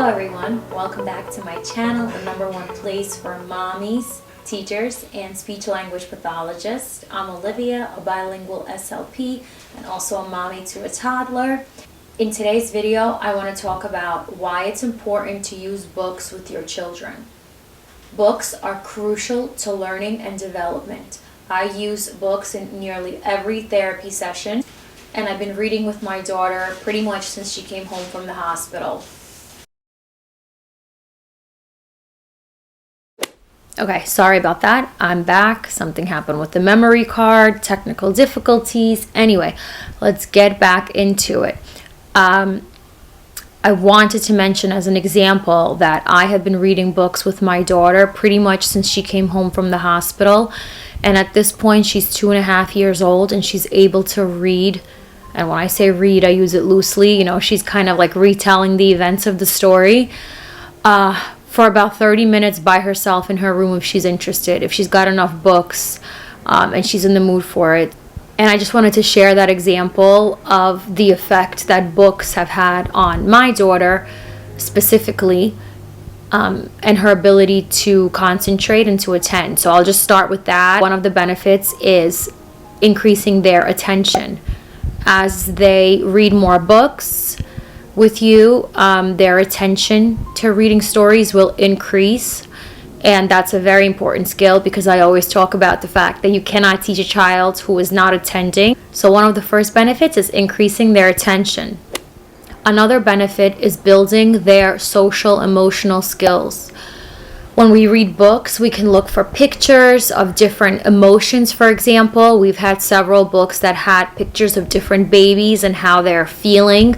Hello everyone, welcome back to my channel, the #1 place for mommies, teachers, and speech language pathologists. I'm Olivia, a bilingual SLP, and also a mommy to a toddler. In today's video, I want to talk about why it's important to use books with your children. Books are crucial to learning and development. I use books in nearly every therapy session, and I've been reading with my daughter pretty much since she came home from the hospital. Okay, sorry about that. I'm back. Something happened with the memory card, technical difficulties. Anyway, let's get back into it. I wanted to mention as an example that I have been reading books with my daughter pretty much since she came home from the hospital. And at this point, she's 2.5 years old and she's able to read. And when I say read, I use it loosely. You know, she's kind of like retelling the events of the story. For about 30 minutes by herself in her room if she's interested, if she's got enough books and she's in the mood for it. And I just wanted to share that example of the effect that books have had on my daughter specifically, and her ability to concentrate and to attend. So I'll just start with that. One of the benefits is increasing their attention. As they read more books with you, their attention to reading stories will increase, and that's a very important skill because I always talk about the fact that you cannot teach a child who is not attending. So one of the first benefits is increasing their attention. Another benefit is building their social emotional skills. When we read books, we can look for pictures of different emotions. For example, we've had several books that had pictures of different babies and how they're feeling,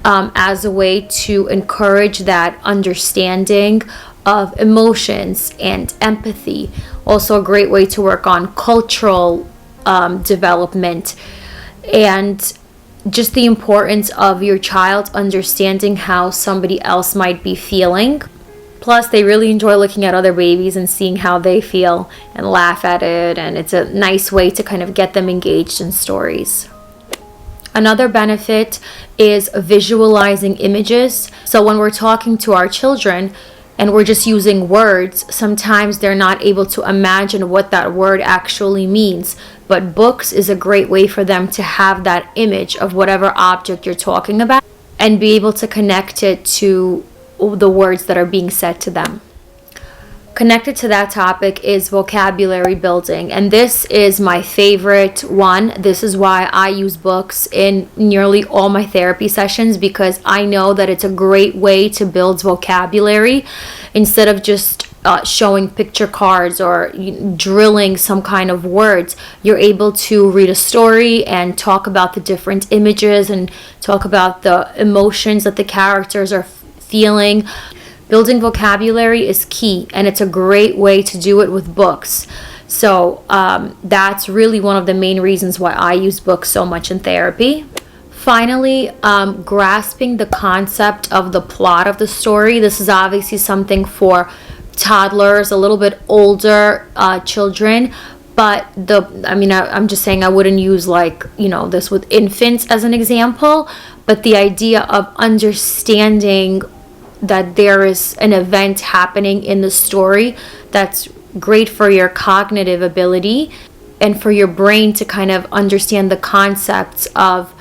as a way to encourage that understanding of emotions and empathy. Also a great way to work on cultural development and just the importance of your child understanding how somebody else might be feeling. Plus, they really enjoy looking at other babies and seeing how they feel and laugh at it, and it's a nice way to kind of get them engaged in stories. Another benefit is visualizing images. So when we're talking to our children and we're just using words, sometimes they're not able to imagine what that word actually means. But books is a great way for them to have that image of whatever object you're talking about and be able to connect it to the words that are being said to them. Connected to that topic is vocabulary building, and this is my favorite one. This is why I use books in nearly all my therapy sessions, because I know that it's a great way to build vocabulary instead of just showing picture cards or drilling some kind of words. You're able to read a story and talk about the different images and talk about the emotions that the characters are feeling. Building vocabulary is key, and it's a great way to do it with books. So that's really one of the main reasons why I use books so much in therapy. Finally, grasping the concept of the plot of the story. This is obviously something for toddlers, a little bit older children. But I'm just saying I wouldn't use this with infants as an example. But the idea of understanding that there is an event happening in the story that's great for your cognitive ability and for your brain to kind of understand the concepts of,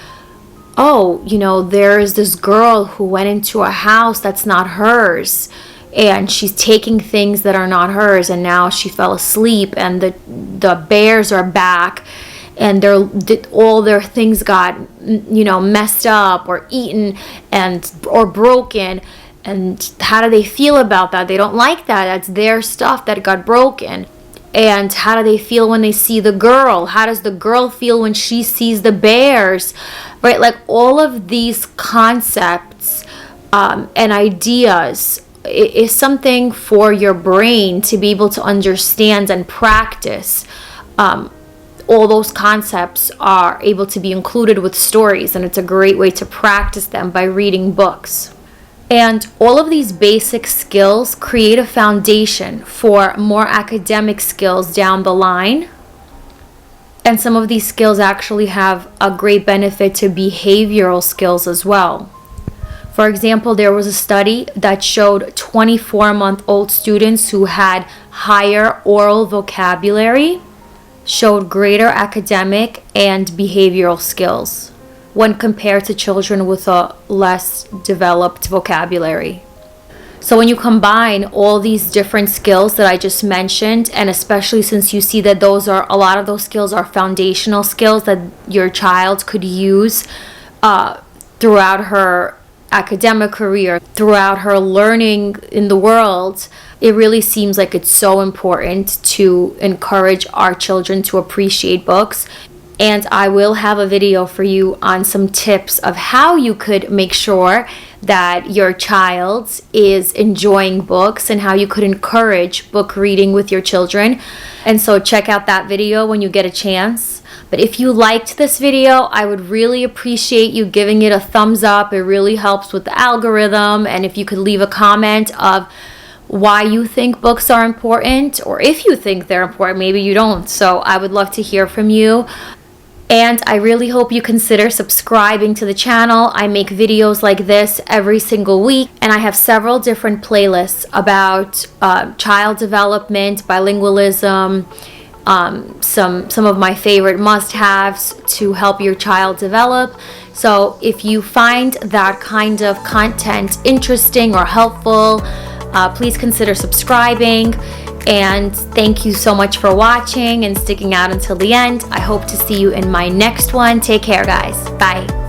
there is this girl who went into a house that's not hers and she's taking things that are not hers, and now she fell asleep and the bears are back and all their things got messed up or eaten or broken. And how do they feel about that? They don't like that. That's their stuff that got broken. And how do they feel when they see the girl? How does the girl feel when she sees the bears? Right? Like all of these concepts and ideas is something for your brain to be able to understand and practice. All those concepts are able to be included with stories, and it's a great way to practice them by reading books. And all of these basic skills create a foundation for more academic skills down the line. And some of these skills actually have a great benefit to behavioral skills as well. For example, there was a study that showed 24-month-old students who had higher oral vocabulary showed greater academic and behavioral skills when compared to children with a less developed vocabulary. So when you combine all these different skills that I just mentioned, and especially since you see that a lot of those skills are foundational skills that your child could use throughout her academic career, throughout her learning in the world, it really seems like it's so important to encourage our children to appreciate books. And I will have a video for you on some tips of how you could make sure that your child is enjoying books and how you could encourage book reading with your children. And so check out that video when you get a chance. But if you liked this video, I would really appreciate you giving it a thumbs up. It really helps with the algorithm. And if you could leave a comment of why you think books are important, or if you think they're important, maybe you don't. So I would love to hear from you. And I really hope you consider subscribing to the channel. I make videos like this every single week, and I have several different playlists about child development, bilingualism, some of my favorite must-haves to help your child develop. So if you find that kind of content interesting or helpful, please consider subscribing. And thank you so much for watching and sticking out until the end. I hope to see you in my next one. Take care, guys. Bye.